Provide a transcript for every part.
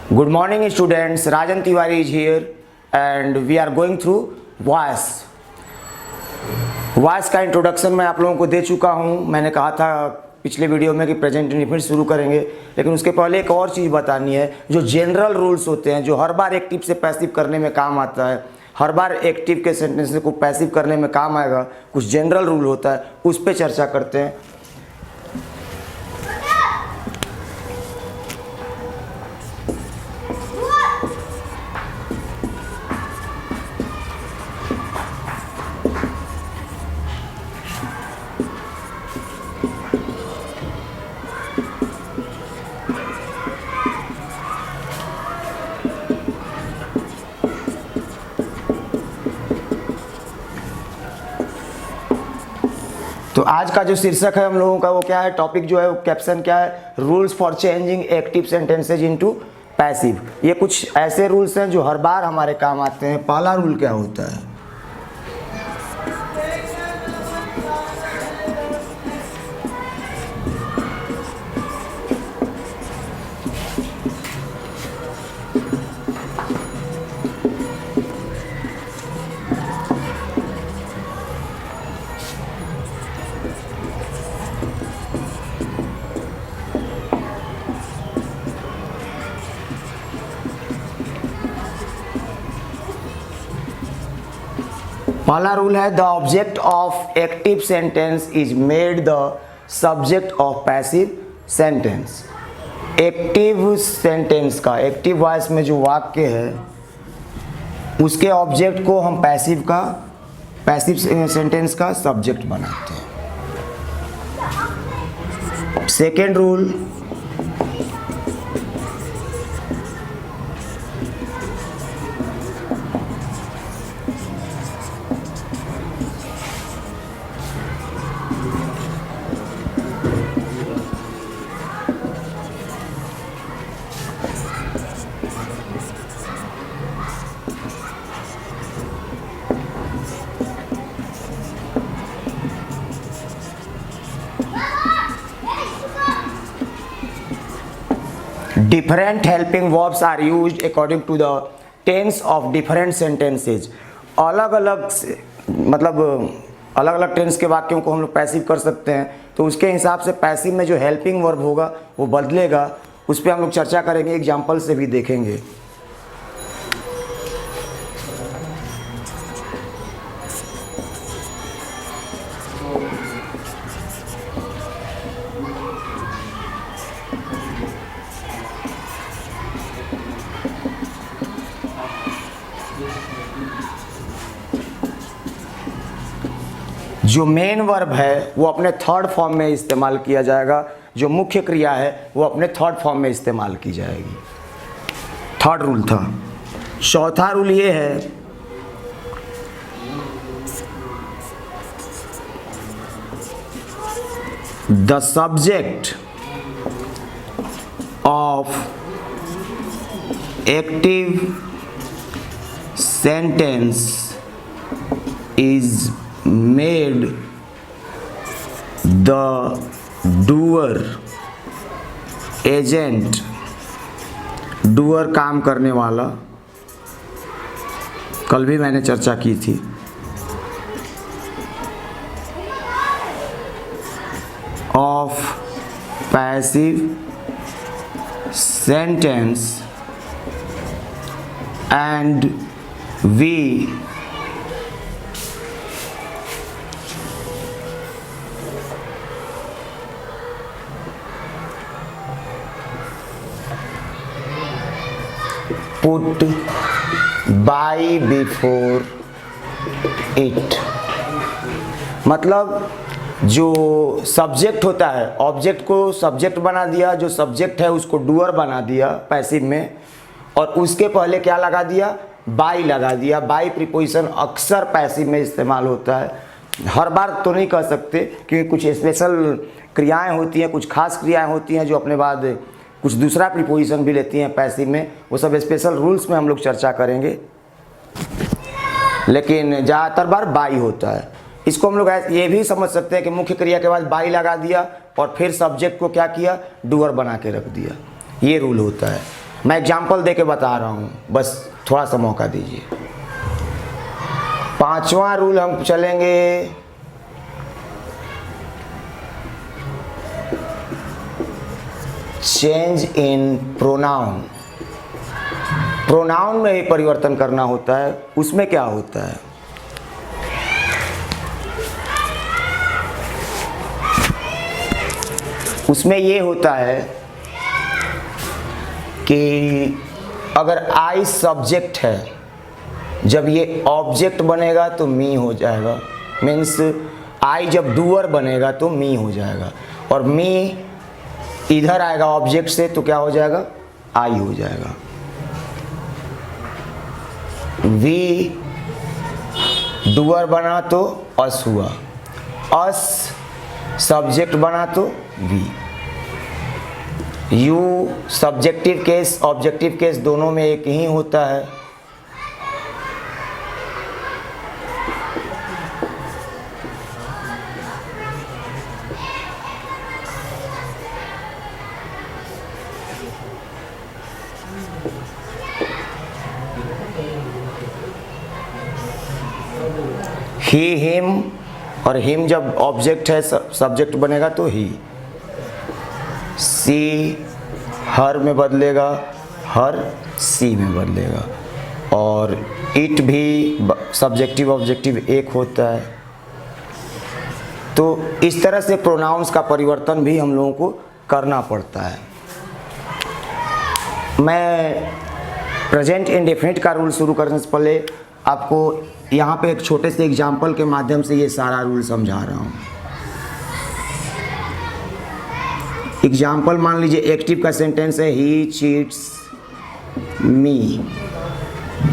Good morning students, Rajan Tiwari is here and we are going through voice. Voice का introduction मैं आप लोगों को दे चुका हूं। मैंने कहा था पिछले वीडियो में कि प्रेजेंट इंडेफिनिट शुरू करेंगे, लेकिन उसके पहले एक और चीज़ बतानी है। जो जनरल रूल्स होते हैं, जो हर बार एक्टिव से पैसिव करने में काम आता है, हर बार एक्टिव के सेंटेंस को पैसिव करने में काम आएगा, कुछ जनरल रूल होता है, उस पर चर्चा करते हैं। तो आज का जो शीर्षक है हम लोगों का वो क्या है, टॉपिक जो है वो कैप्शन क्या है, rules for changing active sentences into passive. ये कुछ ऐसे रूल्स हैं जो हर बार हमारे काम आते हैं। पहला रूल क्या होता है, पहला रूल है the object of active sentence is made the subject of passive sentence. Active sentence का, एक्टिव वॉइस में जो वाक्य है उसके ऑब्जेक्ट को हम पैसिव सेंटेंस का सब्जेक्ट बनाते हैं। Second rule, different helping verbs are used according to the tense of different sentences। अलग अलग टेंस के वाक्यों को हम लोग पैसिव कर सकते हैं, तो उसके हिसाब से पैसिव में जो हेल्पिंग वर्ब होगा वो बदलेगा। उस पर हम लोग चर्चा करेंगे, एग्जाम्पल से भी देखेंगे। जो मेन वर्ब है वो अपने थर्ड फॉर्म में इस्तेमाल किया जाएगा, जो मुख्य क्रिया है वो अपने थर्ड फॉर्म में इस्तेमाल की जाएगी। थर्ड रूल था। चौथा रूल ये है the subject of active sentence is made the doer agent, doer काम करने वाला, कल भी मैंने चर्चा की थी। of passive sentence and we put by before it। मतलब जो सब्जेक्ट होता है, ऑब्जेक्ट को सब्जेक्ट बना दिया, जो सब्जेक्ट है उसको डूअर बना दिया पैसिव में, और उसके पहले क्या लगा दिया, बाई लगा दिया। बाई प्रीपोजिशन अक्सर पैसिव में इस्तेमाल होता है, हर बार तो नहीं कह सकते, क्योंकि कुछ स्पेशल क्रियाएं होती हैं, कुछ खास क्रियाएं होती हैं जो अपने बाद कुछ दूसरा प्रीपोजिशन भी लेती हैं पैसिव में। वो सब स्पेशल रूल्स में हम लोग चर्चा करेंगे, लेकिन ज़्यादातर बार बाई होता है। इसको हम लोग ये भी समझ सकते हैं कि मुख्य क्रिया के बाद बाई लगा दिया और फिर सब्जेक्ट को क्या किया, डूअर बना के रख दिया। ये रूल होता है। मैं एग्जाम्पल दे के बता रहा हूँ, बस थोड़ा सा मौका दीजिए। पांचवा रूल हम चलेंगे चेंज इन प्रोनाउन। प्रोनाउन में ही परिवर्तन करना होता है। उसमें क्या होता है, उसमें ये होता है कि अगर आई सब्जेक्ट है, जब ये ऑब्जेक्ट बनेगा तो मी हो जाएगा। मीन्स आई जब डूअर बनेगा तो मी हो जाएगा, और मी इधर आएगा ऑब्जेक्ट से तो क्या हो जाएगा, आई हो जाएगा। वी डूअर बना तो अस हुआ, अस सब्जेक्ट बना तो we. You subjective case objective case दोनों में एक ही होता है। ही हिम, और हिम जब ऑब्जेक्ट है सब्जेक्ट बनेगा तो ही। सी हर में बदलेगा, हर सी में बदलेगा, और इट भी सब्जेक्टिव ऑब्जेक्टिव एक होता है। तो इस तरह से प्रोनाउंस का परिवर्तन भी हम लोगों को करना पड़ता है। मैं प्रेजेंट इंडेफिनिट का रूल शुरू करने से पहले आपको यहाँ पे एक छोटे से एग्जाम्पल के माध्यम से ये सारा रूल समझा रहा हूँ। एग्जाम्पल मान लीजिए एक्टिव का सेंटेंस है, ही चीट्स मी।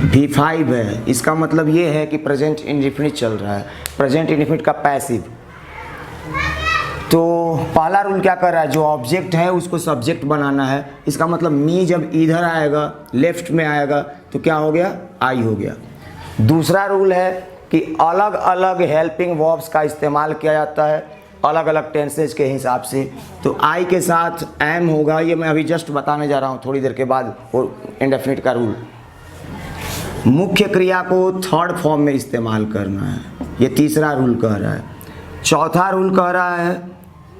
V5 है, इसका मतलब ये है कि प्रेजेंट इंडेफिनिट चल रहा है, प्रेजेंट इंडेफिनिट का पैसिव। तो पहला रूल क्या कर रहा है, जो ऑब्जेक्ट है उसको सब्जेक्ट बनाना है। इसका मतलब मी जब इधर आएगा, लेफ्ट में आएगा तो क्या हो गया, आई हो गया। दूसरा रूल है कि अलग अलग हेल्पिंग वर्ब्स का इस्तेमाल किया जाता है अलग अलग टेंसेज के हिसाब से। तो आई के साथ एम होगा, ये मैं अभी जस्ट बताने जा रहा हूँ थोड़ी देर के बाद, और इंडेफिनिट का रूल। मुख्य क्रिया को थर्ड फॉर्म में इस्तेमाल करना है, ये तीसरा रूल कह रहा है। चौथा रूल कह रहा है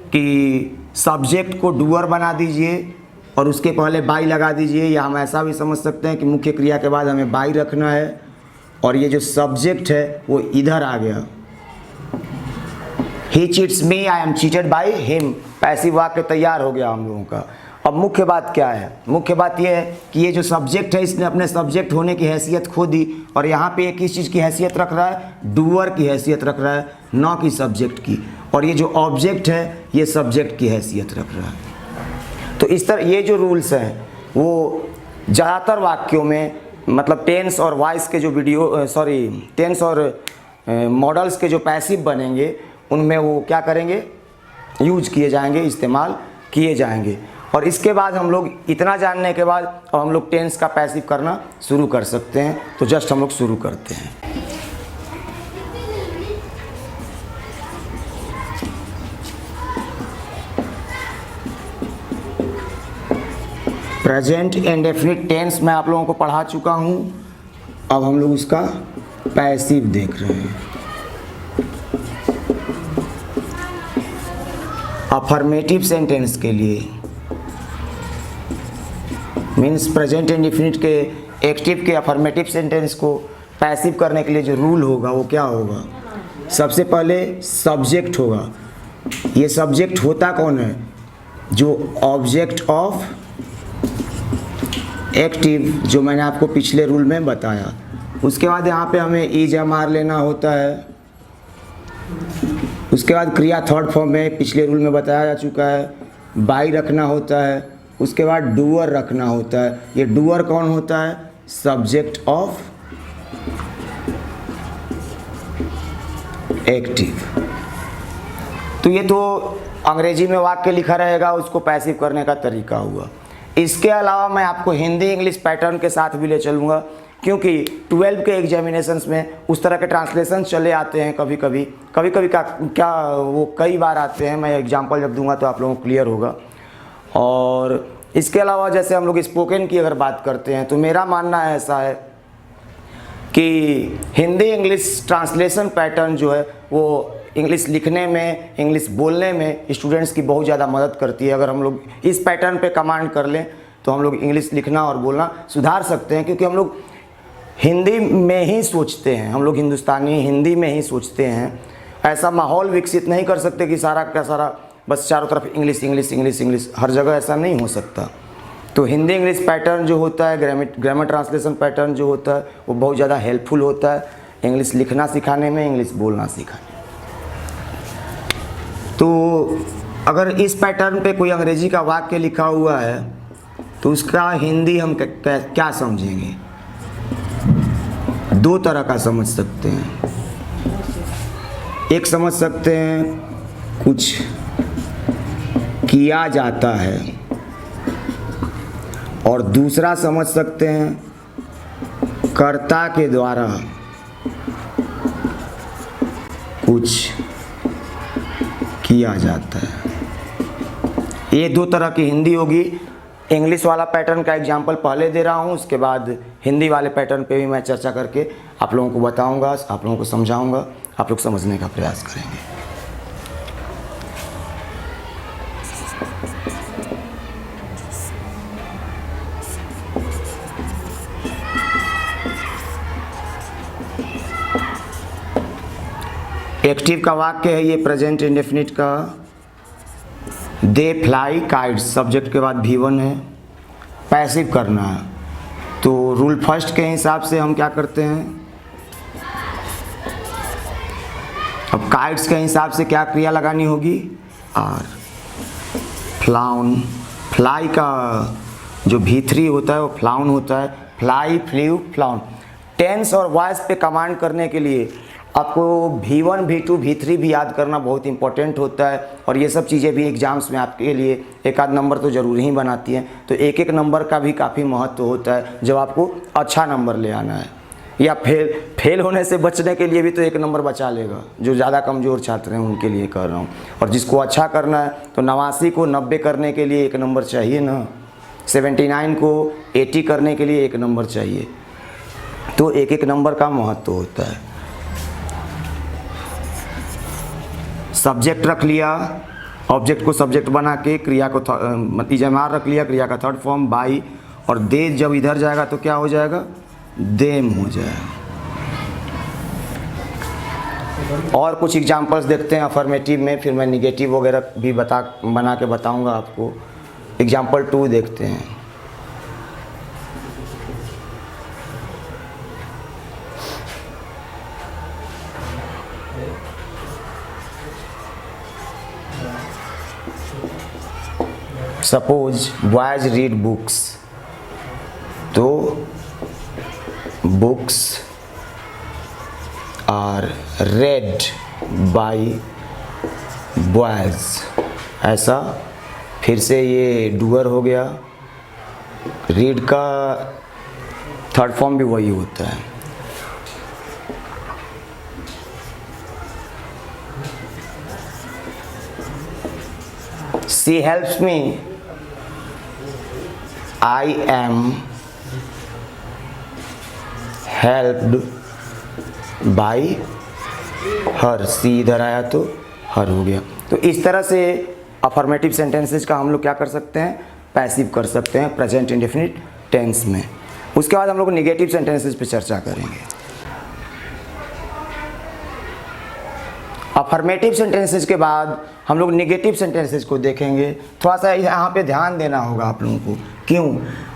कि सब्जेक्ट को डूअर बना दीजिए और उसके पहले बाई लगा दीजिए, या हम ऐसा भी समझ सकते हैं कि मुख्य क्रिया के बाद हमें बाई रखना है, और ये जो सब्जेक्ट है वो इधर आ गया। He cheats me, I am cheated by him, passive वाक्य तैयार हो गया हम लोगों का। अब मुख्य बात क्या है, मुख्य बात ये है कि ये जो सब्जेक्ट है इसने अपने सब्जेक्ट होने की हैसियत खो दी, और यहाँ पे किस चीज़ की हैसियत रख रहा है, डूअर की हैसियत रख रहा है, न कि सब्जेक्ट की। और ये जो ऑब्जेक्ट है ये सब्जेक्ट की हैसियत रख रहा है। तो इस तरह ये जो रूल्स हैं वो ज़्यादातर वाक्यों में, मतलब टेंस और वॉइस के जो टेंस और मॉडल्स के जो पैसिव बनेंगे उनमें वो क्या करेंगे, यूज किए जाएंगे, इस्तेमाल किए जाएंगे। और इसके बाद हम लोग इतना जानने के बाद अब हम लोग टेंस का पैसिव करना शुरू कर सकते हैं। तो जस्ट हम लोग शुरू करते हैं। प्रेजेंट इंडेफिनिट टेंस मैं आप लोगों को पढ़ा चुका हूँ, अब हम लोग उसका पैसिव देख रहे हैं। अफर्मेटिव सेंटेंस के लिए, मीन्स प्रेजेंट इंडेफिनिट के एक्टिव के अफर्मेटिव सेंटेंस को पैसिव करने के लिए जो रूल होगा वो क्या होगा, सबसे पहले सब्जेक्ट होगा। ये सब्जेक्ट होता कौन है, जो ऑब्जेक्ट ऑफ एक्टिव, जो मैंने आपको पिछले रूल में बताया। उसके बाद यहाँ पे हमें इज एम आर लेना होता है। उसके बाद क्रिया थर्ड फॉर्म में पिछले रूल में बताया जा चुका है, बाई रखना होता है। उसके बाद डूअर रखना होता है। ये डूअर कौन होता है, सब्जेक्ट ऑफ एक्टिव। तो ये तो अंग्रेजी में वाक्य लिखा रहेगा, उसको पैसिव करने का तरीका हुआ। इसके अलावा मैं आपको हिंदी इंग्लिश पैटर्न के साथ भी ले चलूँगा, क्योंकि 12 के एग्जामिनेशंस में उस तरह के ट्रांसलेशन चले आते हैं कभी कभी का क्या वो कई बार आते हैं। मैं एग्जांपल जब दूंगा तो आप लोगों को क्लियर होगा। और इसके अलावा जैसे हम लोग स्पोकन की अगर बात करते हैं तो मेरा मानना ऐसा है कि हिंदी इंग्लिश ट्रांसलेशन पैटर्न जो है वो इंग्लिश लिखने में, इंग्लिश बोलने में स्टूडेंट्स की बहुत ज़्यादा मदद करती है। अगर हम लोग इस पैटर्न पे कमांड कर लें तो हम लोग इंग्लिश लिखना और बोलना सुधार सकते हैं, क्योंकि हम लोग हिंदी में ही सोचते हैं, हम लोग हिंदुस्तानी हिंदी में ही सोचते हैं। ऐसा माहौल विकसित नहीं कर सकते कि सारा का सारा बस चारों तरफ इंग्लिश इंग्लिश इंग्लिश इंग्लिश, हर जगह ऐसा नहीं हो सकता। तो हिंदी इंग्लिश पैटर्न जो होता है, ग्रामर ट्रांसलेशन पैटर्न जो होता है वो बहुत ज़्यादा हेल्पफुल होता है इंग्लिश लिखना सिखाने में, इंग्लिश बोलना सिखाने में। तो अगर इस पैटर्न पे कोई अंग्रेजी का वाक्य लिखा हुआ है तो उसका हिंदी हम क्या समझेंगे? दो तरह का समझ सकते हैं। एक समझ सकते हैं कुछ किया जाता है, और दूसरा समझ सकते हैं कर्ता के द्वारा कुछ किया जाता है। ये दो तरह की हिंदी होगी। इंग्लिश वाला पैटर्न का एग्जाम्पल पहले दे रहा हूँ, उसके बाद हिंदी वाले पैटर्न पे भी मैं चर्चा करके आप लोगों को बताऊँगा, आप लोगों को समझाऊँगा, आप लोग समझने का प्रयास करेंगे। एक्टिव का वाक्य है ये प्रेजेंट इंडेफिनिट का। दे फ्लाई काइट्स, सब्जेक्ट के बाद V1 है। पैसिव करना है तो रूल फर्स्ट के हिसाब से हम क्या करते हैं, अब काइट्स के हिसाब से क्या क्रिया लगानी होगी? आर। फ्लाउन, फ्लाई का जो V3 होता है वो फ्लाउन होता है। Fly, flew, flown. टेंस और वॉइस पे कमांड करने के लिए आपको V1, V2, V3 भी याद करना बहुत इंपॉर्टेंट होता है, और ये सब चीज़ें भी एग्जाम्स में आपके लिए एक आध नंबर तो ज़रूर ही बनाती हैं। तो एक एक नंबर का भी काफ़ी महत्व होता है जब आपको अच्छा नंबर ले आना है, या फेल होने से बचने के लिए भी तो एक नंबर बचा लेगा। जो ज़्यादा कमज़ोर छात्र हैं उनके लिए कर रहा हूँ, और जिसको अच्छा करना है तो 89 को 90 करने के लिए एक नंबर चाहिए ना, 79 को 80 करने के लिए एक नंबर चाहिए। तो एक एक नंबर का महत्व होता है। सब्जेक्ट रख लिया, ऑब्जेक्ट को सब्जेक्ट बना के क्रिया को इजमार रख लिया, क्रिया का थर्ड फॉर्म बाई, और दे जब इधर जाएगा तो क्या हो जाएगा? देम हो जाएगा। और कुछ एग्जांपल्स देखते हैं अफर्मेटिव में, फिर मैं निगेटिव वगैरह भी बना के बताऊंगा आपको। एग्जांपल 2 देखते हैं। सपोज बॉयज रीड बुक्स, तो books are read by boys, ऐसा फिर से ये डूअर हो गया। रीड का थर्ड फॉर्म भी वही होता है। She helps me, I am helped by her। सी इधर आया तो हर हो गया। तो इस तरह से अफर्मेटिव सेंटेंसेज का हम लोग क्या कर सकते हैं? पैसिव कर सकते हैं प्रेजेंट इंडेफिनिट टेंस में। उसके बाद हम लोग निगेटिव सेंटेंसेज पे चर्चा करेंगे। अफर्मेटिव सेंटेंसेज के बाद हम लोग निगेटिव सेंटेंसेज को देखेंगे। थोड़ा सा यहाँ पे ध्यान देना होगा आप लोगों को। क्यों?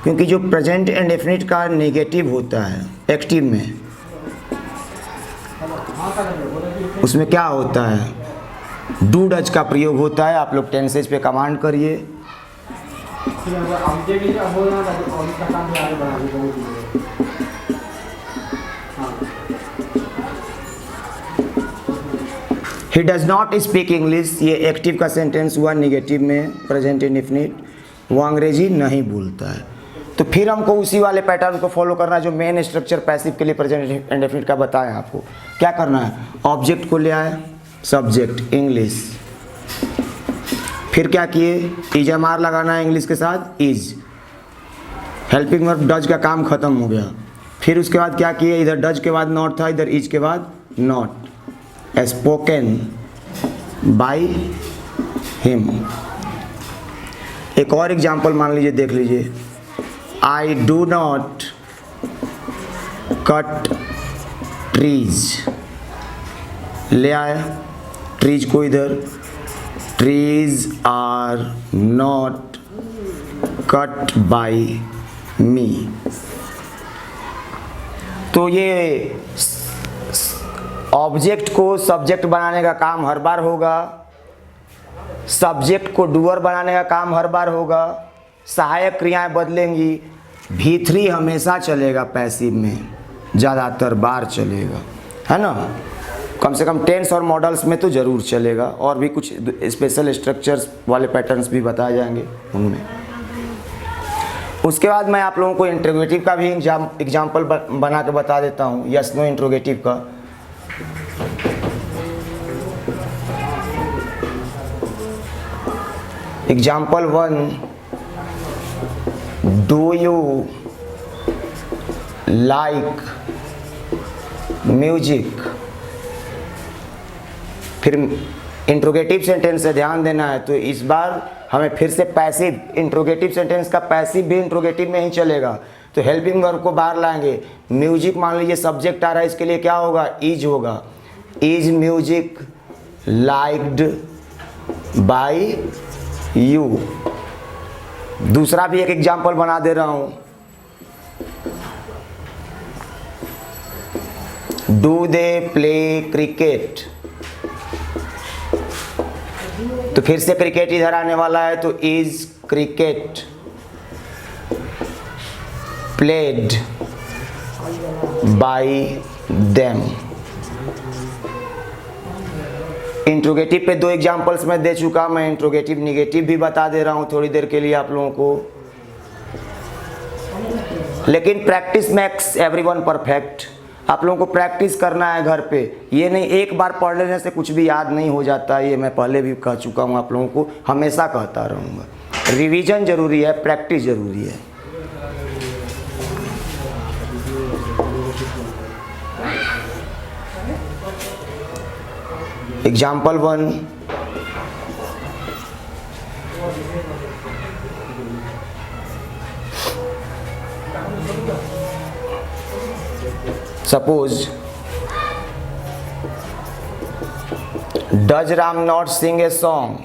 क्योंकि जो प्रेजेंट इंडेफिनिट का नेगेटिव होता है एक्टिव में, उसमें क्या होता है? डू डज का प्रयोग होता है। आप लोग टेंसेज पे कमांड करिए। He does not speak English, ये एक्टिव का सेंटेंस हुआ निगेटिव में प्रेजेंट इंडेफिनिट। वो अंग्रेजी नहीं बोलता है। तो फिर हमको उसी वाले पैटर्न को फॉलो करना है जो मेन स्ट्रक्चर पैसिव के लिए प्रेजेंट इंडेफिनिट का बताया आपको। क्या करना है? ऑब्जेक्ट को ले आए, सब्जेक्ट इंग्लिश, फिर क्या किए, इज एम आर लगाना है इंग्लिश के साथ इज, हेल्पिंग वर्ब डज का काम खत्म हो गया। फिर उसके बाद क्या किए, इधर डज के बाद नॉट था, इधर इज के बाद नॉट, स्पोकन बाय हिम। एक और एग्जाम्पल मान लीजिए, देख लीजिए, I do not cut trees, ले आया ट्रीज को इधर, trees are not cut by me. तो ये ऑब्जेक्ट को सब्जेक्ट बनाने का काम हर बार होगा, सब्जेक्ट को डूअर बनाने का काम हर बार होगा, सहायक क्रियाएं बदलेंगी, V3 हमेशा चलेगा पैसिव में, ज़्यादातर बार चलेगा, है ना। कम से कम टेंस और मॉडल्स में तो ज़रूर चलेगा, और भी कुछ स्पेशल स्ट्रक्चर्स वाले पैटर्न्स भी बताए जाएंगे उनमें। उसके बाद मैं आप लोगों को इंट्रोगेटिव का भी एग्जाम्पल बना के बता देता हूँ, यस नो इंट्रोगेटिव का। Example 1, do you like music. फिर इंट्रोगेटिव सेंटेंस से ध्यान देना है, तो इस बार हमें फिर से पैसिव, इंट्रोगेटिव सेंटेंस का पैसिव भी इंट्रोगेटिव में ही चलेगा, तो हेल्पिंग वर्ब को बाहर लाएंगे। म्यूजिक मान लीजिए सब्जेक्ट आ रहा है, इसके लिए क्या होगा, इज होगा, is music liked by you. दूसरा भी एक एग्जाम्पल बना दे रहा हूं, डू दे प्ले क्रिकेट। तो फिर से क्रिकेट इधर आने वाला है, तो is cricket played by them. Interrogative पे 2 एग्जाम्पल्स मैं दे चुका, मैं इंट्रोगेटिव निगेटिव भी बता दे रहा हूं थोड़ी देर के लिए आप लोगों को। लेकिन प्रैक्टिस मेक्स एवरीवन परफेक्ट, आप लोगों को प्रैक्टिस करना है घर पे, ये नहीं एक बार पढ़ लेने से कुछ भी याद नहीं हो जाता, ये मैं पहले भी कह चुका हूँ आप लोगों को, हमेशा कहता रहूँगा। रिवीजन जरूरी है, प्रैक्टिस जरूरी है। Example 1, suppose does Ram not sing a song.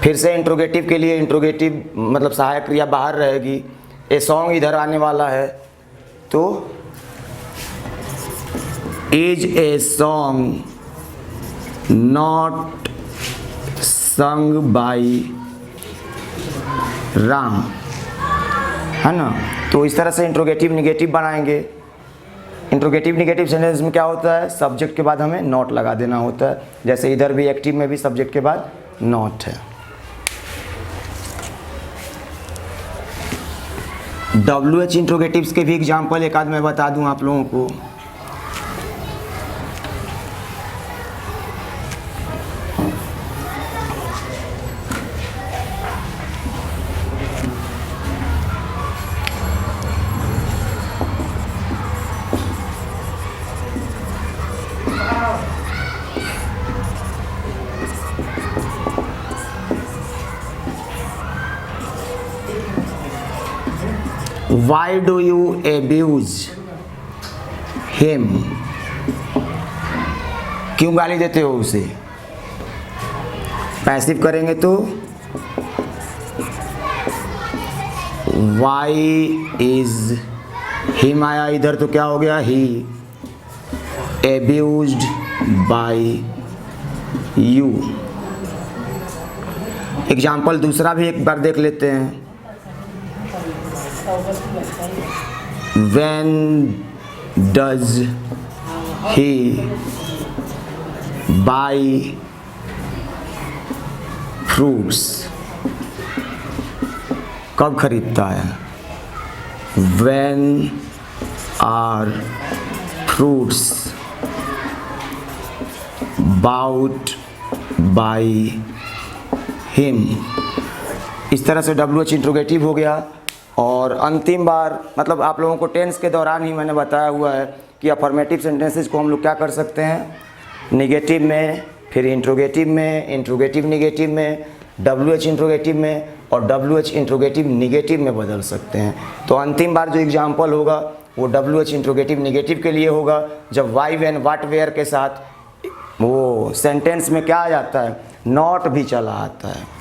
फिर से इंट्रोगेटिव के लिए इंट्रोगेटिव मतलब सहायक क्रिया बाहर रहेगी, ए सॉन्ग इधर आने वाला है, तो is a song not sung by Ram, है ना। तो इस तरह से इंट्रोगेटिव निगेटिव बनाएंगे। इंट्रोगेटिव निगेटिव सेंटेंस में क्या होता है, सब्जेक्ट के बाद हमें नॉट लगा देना होता है, जैसे इधर भी एक्टिव में भी सब्जेक्ट के बाद नॉट है। WH इंट्रोगेटिव्स के भी एग्जाम्पल एक आध मैं बता दूं आप लोगों को। Why do you abuse him? क्यों गाली देते हो उसे? पैसिव करेंगे तो why is him आया इधर, तो क्या हो गया, he abused by you। Example दूसरा भी एक बार देख लेते हैं। When does he buy fruits? कब खरीदता है? When are fruits bought by him. इस तरह से WH इंट्रोगेटिव हो गया। और अंतिम बार मतलब आप लोगों को टेंस के दौरान ही मैंने बताया हुआ है कि अफर्मेटिव सेंटेंसेस को हम लोग क्या कर सकते हैं, निगेटिव में, फिर इंट्रोगेटिव में, इंट्रोगेटिव निगेटिव में, WH इंट्रोगेटिव में और WH इंट्रोगेटिव निगेटिव में बदल सकते हैं। तो अंतिम बार जो एग्जाम्पल होगा वो WH इंट्रोगेटिव निगेटिव के लिए होगा, जब वाई व्हेन व्हाट वेयर के साथ वो सेंटेंस में क्या आ जाता है, नॉट भी चला आता है।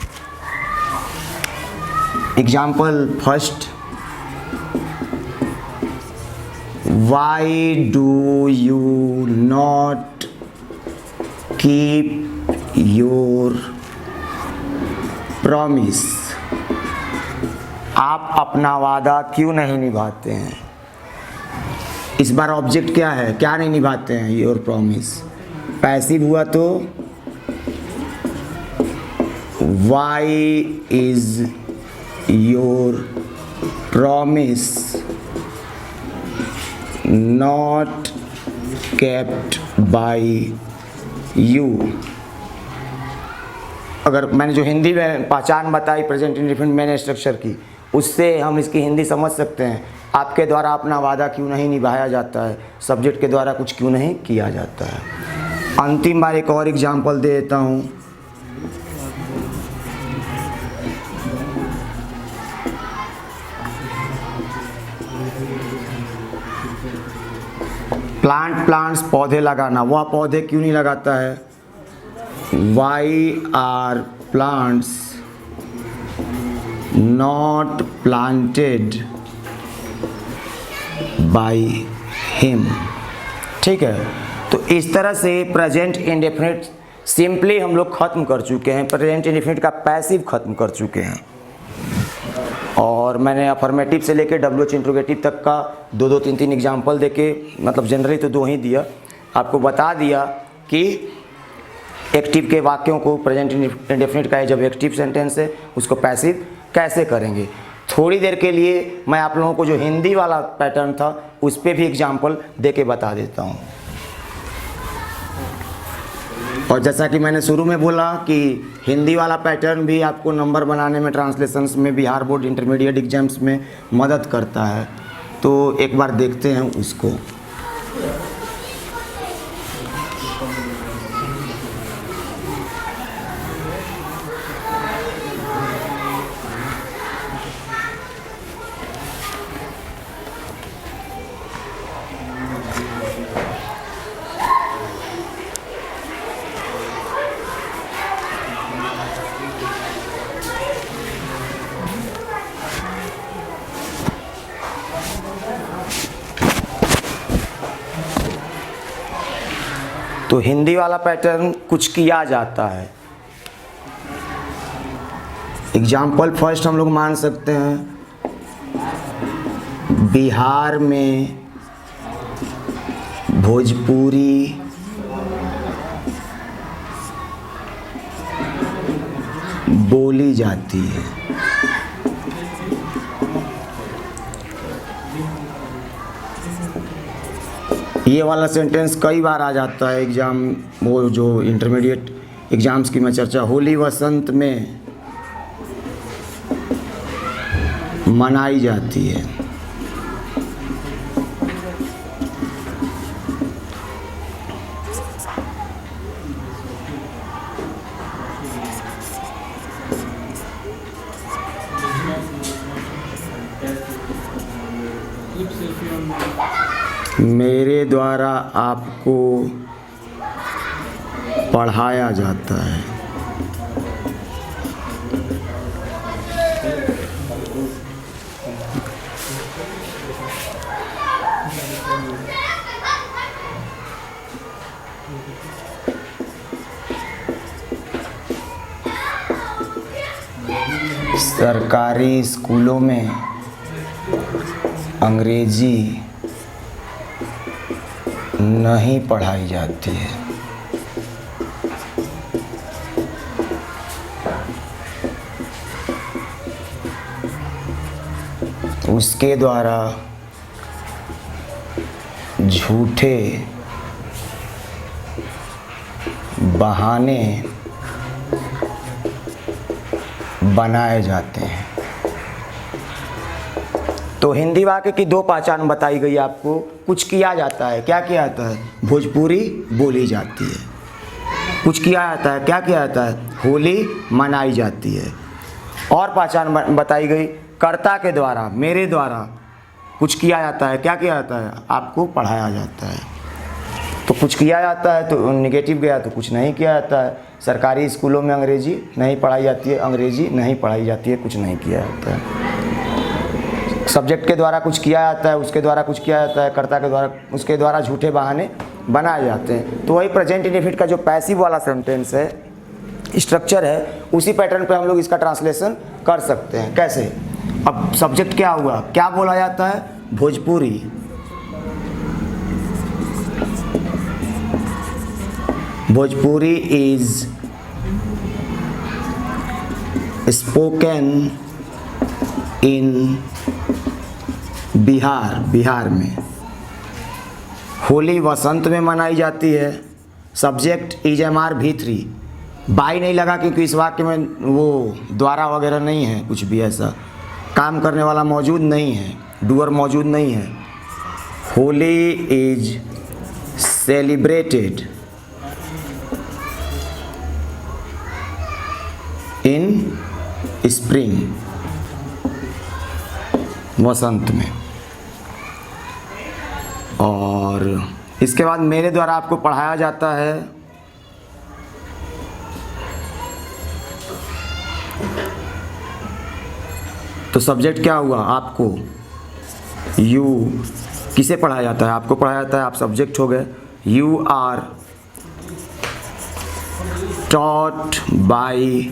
Example first, why do you not keep your promise. आप अपना वादा क्यों नहीं निभाते हैं। इस बार ऑब्जेक्ट क्या है, क्या नहीं निभाते हैं, योर प्रॉमिस। पैसिव हुआ तो why is your promise not kept by you. अगर मैंने जो हिंदी में पहचान बताई प्रेजेंट इंडेफिनिट मेन स्ट्रक्चर की, उससे हम इसकी हिंदी समझ सकते हैं। आपके द्वारा अपना वादा क्यों नहीं निभाया जाता है, सब्जेक्ट के द्वारा कुछ क्यों नहीं किया जाता है। अंतिम बार एक और एग्जाम्पल दे देता हूँ। प्लांट्स पौधे लगाना, वह पौधे क्यों नहीं लगाता है। Why are plants not planted by him. ठीक है, तो इस तरह से प्रेजेंट इंडेफिनिट सिंपली हम लोग ख़त्म कर चुके हैं। प्रेजेंट इंडेफिनिट का पैसिव ख़त्म कर चुके हैं। और मैंने अफर्मेटिव से लेकर WH इंट्रोगेटिव तक का 2-2, 3-3 एग्जाम्पल देके, मतलब जनरली तो 2 ही दिया, आपको बता दिया कि एक्टिव के वाक्यों को प्रेजेंट इंडेफिनिट का जब एक्टिव सेंटेंस है उसको पैसिव कैसे करेंगे। थोड़ी देर के लिए मैं आप लोगों को जो हिंदी वाला पैटर्न था उस पर भी एग्जाम्पल दे के बता देता हूँ। और जैसा कि मैंने शुरू में बोला कि हिंदी वाला पैटर्न भी आपको नंबर बनाने में, ट्रांसलेशंस में, बिहार बोर्ड इंटरमीडिएट एग्जाम्स में मदद करता है। तो एक बार देखते हैं उसको। तो हिंदी वाला पैटर्न कुछ किया जाता है। एग्जाम्पल फर्स्ट हम लोग मान सकते हैं, बिहार में भोजपुरी बोली जाती है। ये वाला सेंटेंस कई बार आ जाता है एग्ज़ाम, वो जो इंटरमीडिएट एग्ज़ाम्स की मैं चर्चा, होली वसंत में मनाई जाती है। मेरे द्वारा आपको पढ़ाया जाता है। सरकारी स्कूलों में अंग्रेजी नहीं पढ़ाई जाती है। उसके द्वारा झूठे बहाने बनाए जाते हैं। तो हिंदी वाक्य की दो पहचान बताई गई आपको। कुछ किया जाता है, क्या किया जाता है? भोजपुरी बोली जाती है। कुछ किया जाता है, क्या किया जाता है? होली मनाई जाती है। और पहचान बताई गई, कर्ता के द्वारा, मेरे द्वारा कुछ किया जाता है, क्या किया जाता है? आपको पढ़ाया जाता है। तो कुछ किया जाता है तो नेगेटिव गया, तो कुछ नहीं किया जाता है। सरकारी स्कूलों में अंग्रेजी नहीं पढ़ाई जाती है, अंग्रेजी नहीं पढ़ाई जाती है, कुछ नहीं किया जाता है। सब्जेक्ट के द्वारा कुछ किया जाता है, उसके द्वारा कुछ किया जाता है, कर्ता के द्वारा, उसके द्वारा झूठे बहाने बनाए जाते हैं। तो वही प्रेजेंट इंडेफिनिट का जो पैसिव वाला सेंटेंस है, स्ट्रक्चर है, उसी पैटर्न पे हम लोग इसका ट्रांसलेशन कर सकते हैं। कैसे? अब सब्जेक्ट क्या हुआ, क्या बोला जाता है? Bhojpuri. Bhojpuri is spoken in Bihar, Bihar में। होली वसंत में मनाई जाती है। Subject is MR V3। By नहीं लगा क्योंकि इस वाक्य में वो द्वारा वगैरह नहीं है, कुछ भी ऐसा काम करने वाला मौजूद नहीं है, डूअर मौजूद नहीं है। Holi is celebrated in spring, वसंत में। और इसके बाद मेरे द्वारा आपको पढ़ाया जाता है। तो सब्जेक्ट क्या हुआ? आपको, यू। किसे पढ़ाया जाता है? आपको पढ़ाया जाता है, आप सब्जेक्ट हो गए। यू आर टॉट बाई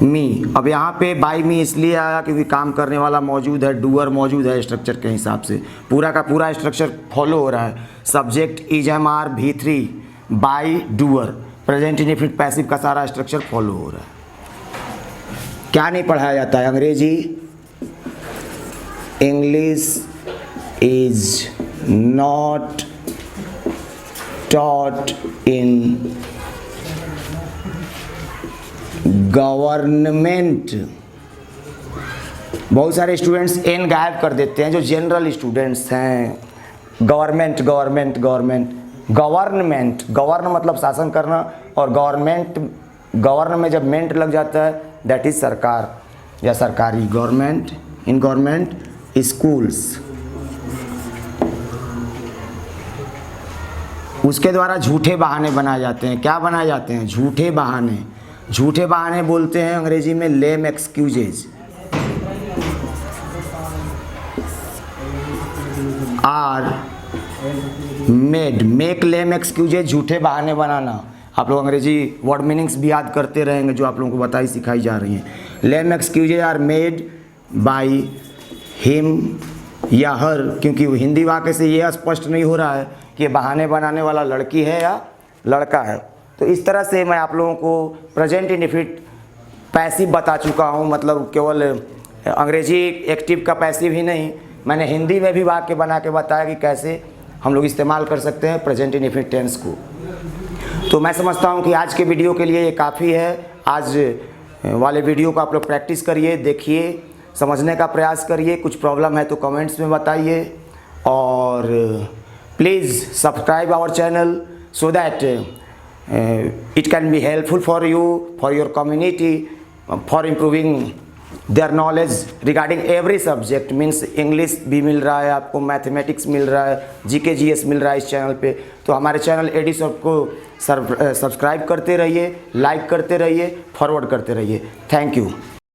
मी। अब यहाँ पे बाई मी इसलिए आया क्योंकि काम करने वाला मौजूद है, डूअर मौजूद है। स्ट्रक्चर के हिसाब से पूरा का पूरा स्ट्रक्चर फॉलो हो रहा है। Subject is MR V3 by doer, present indefinite passive का सारा स्ट्रक्चर फॉलो हो रहा है। क्या नहीं पढ़ाया जाता है? अंग्रेजी, English is not taught in government. बहुत सारे स्टूडेंट्स एन गायब कर देते हैं, जो जनरल स्टूडेंट्स हैं। Government, government, government, government, govern मतलब शासन करना, और गवर्नमेंट, गवर्न में जब मेंट लग जाता है दैट इज सरकार या सरकारी। Government, in government schools. उसके द्वारा झूठे बहाने बनाए जाते हैं। क्या बनाए जाते हैं? झूठे बहाने। झूठे बहाने बोलते हैं अंग्रेजी में lame excuses. Are made, make lame excuses, झूठे बहाने बनाना। आप लोग अंग्रेजी वर्ड मीनिंग्स भी याद करते रहेंगे, जो आप लोगों को बताई सिखाई जा रही हैं। Lame excuses are made by him या हर, क्योंकि हिंदी वाक्य से ये स्पष्ट नहीं हो रहा है कि बहाने बनाने वाला लड़की है या लड़का है। तो इस तरह से मैं आप लोगों को प्रेजेंट इंडेफिनिट पैसिव बता चुका हूँ। मतलब केवल अंग्रेजी एक्टिव का पैसिव ही नहीं, मैंने हिंदी में भी वाक्य बना के बताया कि कैसे हम लोग इस्तेमाल कर सकते हैं प्रेजेंट इंडेफिनिट टेंस को। तो मैं समझता हूँ कि आज के वीडियो के लिए ये काफ़ी है। आज वाले वीडियो को आप लोग प्रैक्टिस करिए, देखिए, समझने का प्रयास करिए। कुछ प्रॉब्लम है तो कमेंट्स में बताइए, और please subscribe our channel so that it can be helpful for you, for your community, for improving their knowledge regarding every subject। Means English भी मिल रहा है आपको, मैथमेटिक्स मिल रहा है, GK GS मिल रहा है इस चैनल पे। तो हमारे चैनल एडीसॉफ्ट को सब्सक्राइब करते रहिए, लाइक करते रहिए, फॉरवर्ड करते रहिए। Thank you.